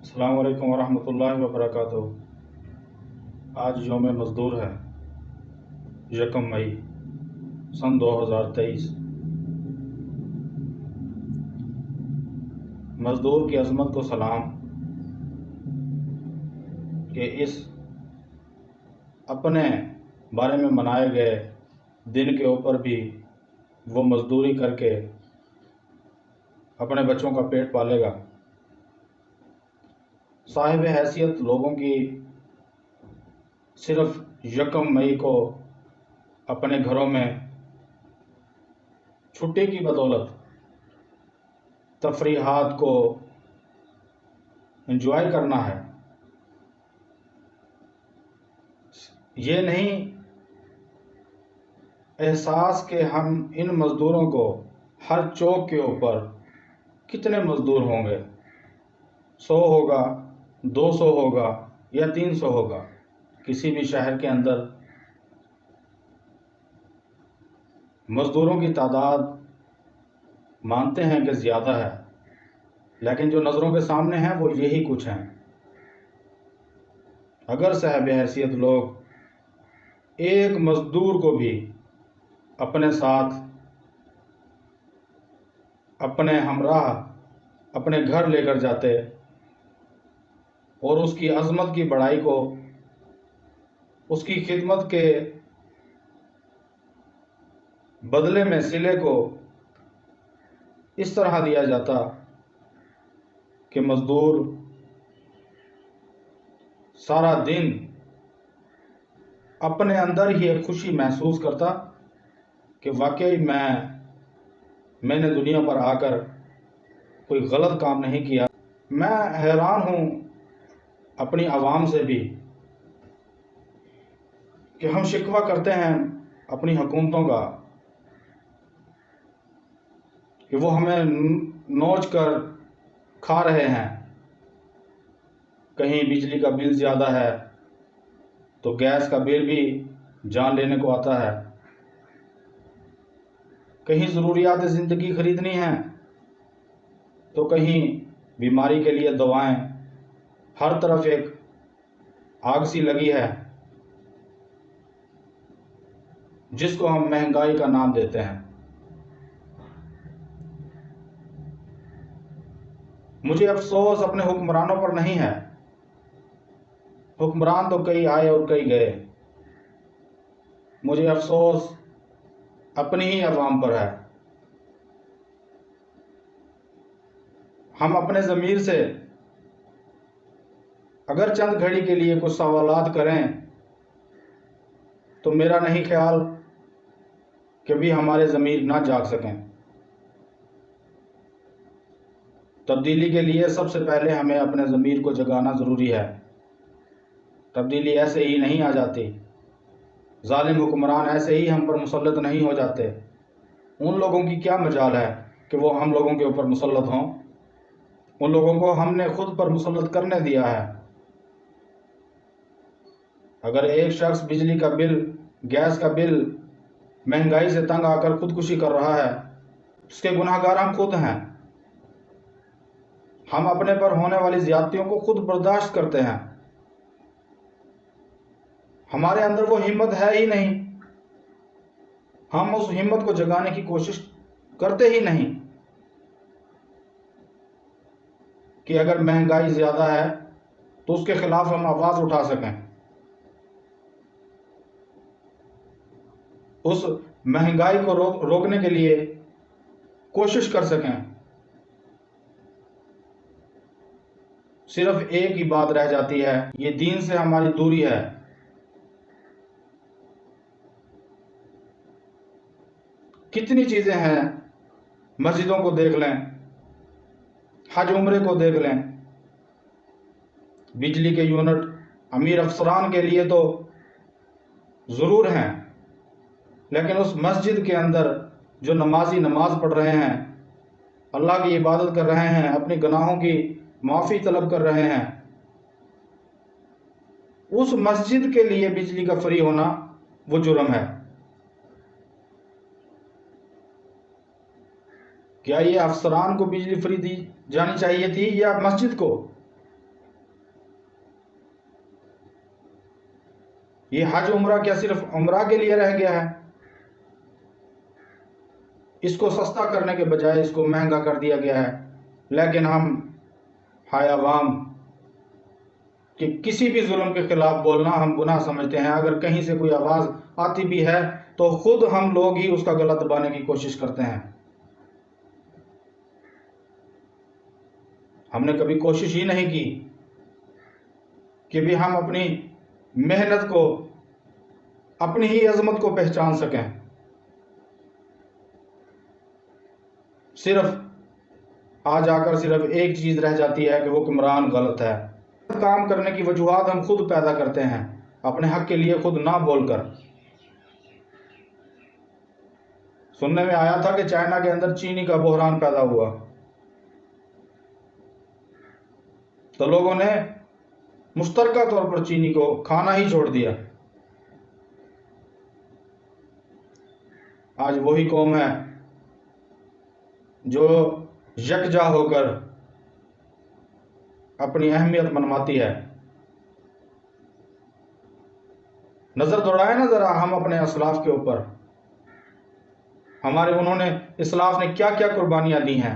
अस्सलाम वालेकुम वरहमतुल्लाहि वबरकातुहू। आज यौम मज़दूर है, 1 मई सन 2023। मज़दूर की अज़मत को सलाम कि इस अपने बारे में मनाए गए दिन के ऊपर भी वो मज़दूरी करके अपने बच्चों का पेट पालेगा। साहिब हैसियत लोगों की सिर्फ़ 1 मई को अपने घरों में छुट्टी की बदौलत तफरीहात को एंजॉय करना है। ये नहीं एहसास कि हम इन मज़दूरों को हर चौक के ऊपर कितने मज़दूर होंगे, 100 होगा, 200 होगा या 300 होगा। किसी भी शहर के अंदर मज़दूरों की तादाद मानते हैं कि ज़्यादा है, लेकिन जो नज़रों के सामने हैं वो यही कुछ हैं। अगर साहिब हैसियत लोग एक मज़दूर को भी अपने साथ, अपने हमराह, अपने घर लेकर जाते और उसकी अज़मत की बड़ाई को, उसकी खिदमत के बदले में सिले को इस तरह दिया जाता कि मज़दूर सारा दिन अपने अंदर ही एक खुशी महसूस करता कि वाकई मैंने दुनिया पर आकर कोई गलत काम नहीं किया। मैं हैरान हूँ अपनी आवाम से भी कि हम शिकवा करते हैं अपनी हुकूमतों का कि वो हमें नोच कर खा रहे हैं। कहीं बिजली का बिल ज़्यादा है तो गैस का बिल भी जान लेने को आता है। कहीं ज़रूरियात ज़िंदगी ख़रीदनी है तो कहीं बीमारी के लिए दवाएं। हर तरफ एक आग सी लगी है जिसको हम महंगाई का नाम देते हैं। मुझे अफसोस अपने हुक्मरानों पर नहीं है। हुक्मरान तो कई आए और कई गए। मुझे अफसोस अपनी ही अवाम पर है। हम अपने ज़मीर से अगर चंद घड़ी के लिए कुछ सवालात करें तो मेरा नहीं ख्याल कि भी हमारे ज़मीर ना जाग सकें। तब्दीली के लिए सबसे पहले हमें अपने ज़मीर को जगाना ज़रूरी है। तब्दीली ऐसे ही नहीं आ जाती। जालिम हुक्मरान ऐसे ही हम पर मुसल्लत नहीं हो जाते। उन लोगों की क्या मजाल है कि वो हम लोगों के ऊपर मुसल्लत हों। उन लोगों को हमने खुद पर मुसल्लत करने दिया है। अगर एक शख्स बिजली का बिल, गैस का बिल, महंगाई से तंग आकर खुदकुशी कर रहा है, उसके गुनाहगार हम खुद हैं। हम अपने पर होने वाली ज़्यादतियों को खुद बर्दाश्त करते हैं। हमारे अंदर वो हिम्मत है ही नहीं। हम उस हिम्मत को जगाने की कोशिश करते ही नहीं कि अगर महंगाई ज़्यादा है तो उसके खिलाफ हम आवाज़ उठा सकें, उस महंगाई को रोकने के लिए कोशिश कर सकें। सिर्फ एक ही बात रह जाती है, ये दीन से हमारी दूरी है। कितनी चीज़ें हैं, मस्जिदों को देख लें, हज उम्रे को देख लें। बिजली के यूनिट अमीर अफसरान के लिए तो ज़रूर हैं, लेकिन उस मस्जिद के अंदर जो नमाजी नमाज पढ़ रहे हैं, अल्लाह की इबादत कर रहे हैं, अपने गुनाहों की माफ़ी तलब कर रहे हैं, उस मस्जिद के लिए बिजली का फ्री होना वो जुर्म है। क्या ये अफसरान को बिजली फ्री दी जानी चाहिए थी या मस्जिद को? ये हज उम्रा क्या सिर्फ उम्रा के लिए रह गया है? इसको सस्ता करने के बजाय इसको महंगा कर दिया गया है। लेकिन हम हाय अवाम कि किसी भी जुल्म के खिलाफ बोलना हम गुनाह समझते हैं। अगर कहीं से कोई आवाज़ आती भी है तो खुद हम लोग ही उसका गला दबाने की कोशिश करते हैं। हमने कभी कोशिश ही नहीं की कि भी हम अपनी मेहनत को, अपनी ही अजमत को पहचान सकें। सिर्फ आ जाकर सिर्फ एक चीज़ रह जाती है कि हुक्मरान गलत है। काम करने की वजूहात हम खुद पैदा करते हैं, अपने हक के लिए खुद ना बोलकर। सुनने में आया था कि चाइना के अंदर चीनी का बहरान पैदा हुआ, तो लोगों ने मुश्तरका तौर पर चीनी को खाना ही छोड़ दिया। आज वही कौम है जो यकजा होकर अपनी अहमियत मनवाती है। नज़र दौड़ाए ना ज़रा हम अपने असलाफ के ऊपर। उन्होंने इस्लाफ ने क्या क्या कुर्बानियां दी हैं,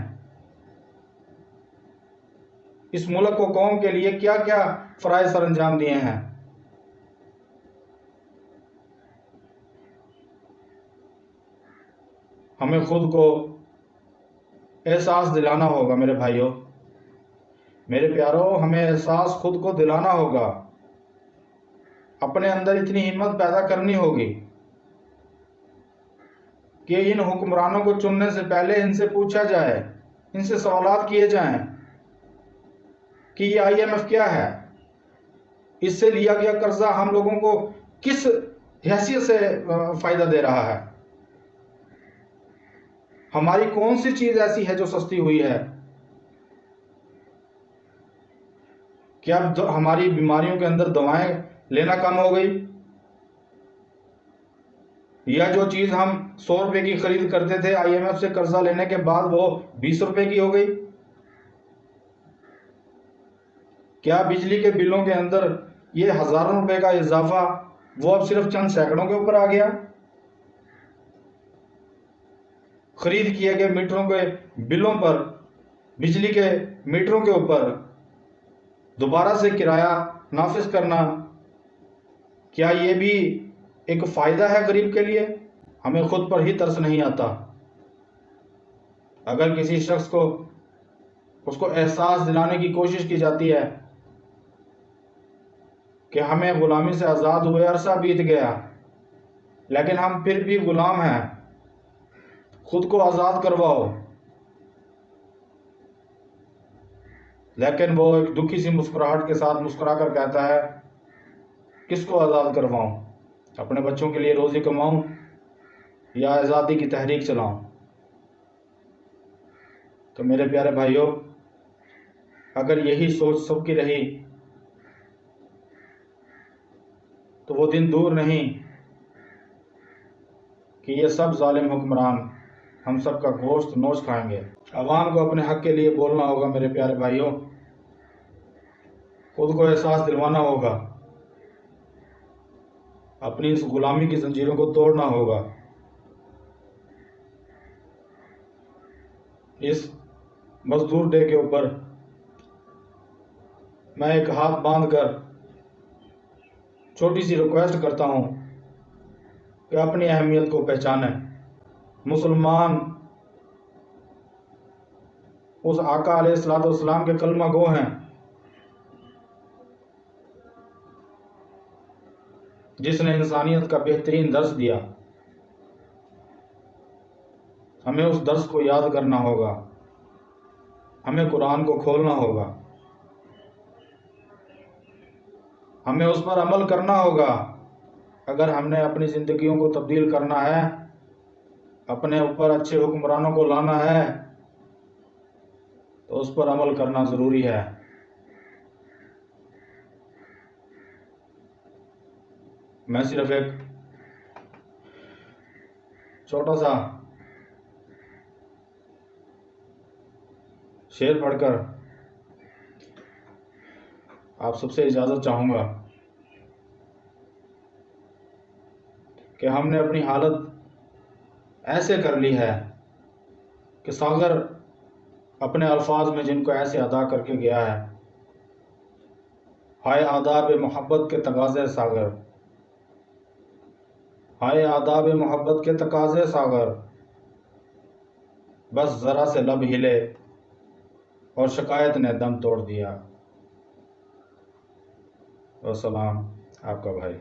इस मुल्क को कौम के लिए क्या क्या फ़राइज़ सर अंजाम दिए हैं। हमें खुद को एहसास दिलाना होगा मेरे भाइयों, मेरे प्यारों, हमें एहसास खुद को दिलाना होगा। अपने अंदर इतनी हिम्मत पैदा करनी होगी कि इन हुक्मरानों को चुनने से पहले इनसे पूछा जाए, इनसे सवालात किए जाएं कि ये IMF क्या है, इससे लिया गया कर्जा हम लोगों को किस हैसियत से फ़ायदा दे रहा है, हमारी कौन सी चीज़ ऐसी है जो सस्ती हुई है, क्या हमारी बीमारियों के अंदर दवाएं लेना कम हो गई, या जो चीज़ हम 100 रुपये की खरीद करते थे IMF से कर्जा लेने के बाद वो 20 रुपये की हो गई। क्या बिजली के बिलों के अंदर ये हज़ारों रुपए का इजाफा वो अब सिर्फ चंद सैकड़ों के ऊपर आ गया। खरीद किए गए मीटरों के बिलों पर, बिजली के मीटरों के ऊपर दोबारा से किराया नाफिज करना, क्या ये भी एक फ़ायदा है गरीब के लिए? हमें खुद पर ही तरस नहीं आता। अगर किसी शख्स को उसको एहसास दिलाने की कोशिश की जाती है कि हमें ग़ुलामी से आज़ाद हुए अरसा बीत गया, लेकिन हम फिर भी ग़ुलाम हैं, खुद को आज़ाद करवाओ, लेकिन वो एक दुखी सी मुस्कुराहट के साथ मुस्कुरा कर कहता है, किसको आज़ाद करवाऊं? अपने बच्चों के लिए रोज़ी कमाऊं या आज़ादी की तहरीक चलाऊं? तो मेरे प्यारे भाइयों, अगर यही सोच सबकी रही तो वो दिन दूर नहीं कि ये सब जालिम हुक्मरान हम सब का गोश्त नोच खाएंगे। अवाम को अपने हक के लिए बोलना होगा मेरे प्यारे भाइयों, खुद को एहसास दिलवाना होगा, अपनी इस गुलामी की जंजीरों को तोड़ना होगा। इस मजदूर डे के ऊपर मैं एक हाथ बांधकर छोटी सी रिक्वेस्ट करता हूँ कि अपनी अहमियत को पहचानें। मुसलमान उस आका अलैहिस्सलाम के कलमा गो हैं जिसने इंसानियत का बेहतरीन दर्स दिया। हमें उस दर्स को याद करना होगा, हमें कुरान को खोलना होगा, हमें उस पर अमल करना होगा। अगर हमने अपनी ज़िंदगियों को तब्दील करना है, अपने ऊपर अच्छे हुक्मरानों को लाना है, तो उस पर अमल करना ज़रूरी है। मैं सिर्फ एक छोटा सा शेर पढ़कर आप सबसे इजाज़त चाहूँगा। कि हमने अपनी हालत ऐसे कर ली है कि सागर अपने अल्फाज में जिनको ऐसे अदा करके गया है, हाय आदाब मोहब्बत के तकाज़े सागर, हाय आदाब मोहब्बत के तकाज़े सागर, बस ज़रा से लब हिले और शिकायत ने दम तोड़ दिया। वस्सलाम, आपका भाई।